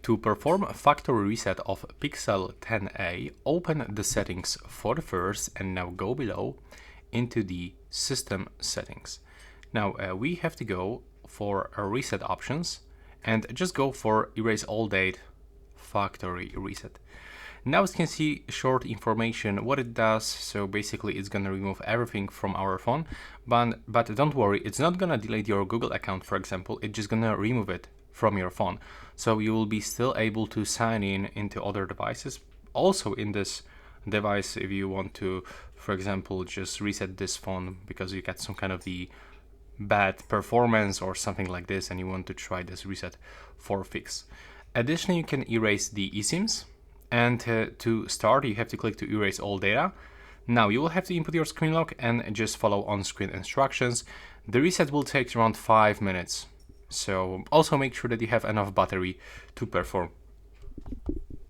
To perform a factory reset of Pixel 10a, open the settings for the first and now go below into the system settings. Now we have to go for reset options and just go for erase all date factory reset. Now as you can see short information what it does. So basically it's gonna remove everything from our phone, but don't worry, it's not gonna delete your Google account, for example. It's just gonna remove it from your phone, so you will be still able to sign in into other devices. Also in this device, if you want to, for example, just reset this phone because you get some kind of the bad performance or something like this and you want to try this reset for fix. Additionally, you can erase the eSIMs, and to start you have to click to erase all data. Now you will have to input your screen lock and just follow on-screen instructions. The reset will take around 5 minutes. So also make sure that you have enough battery to perform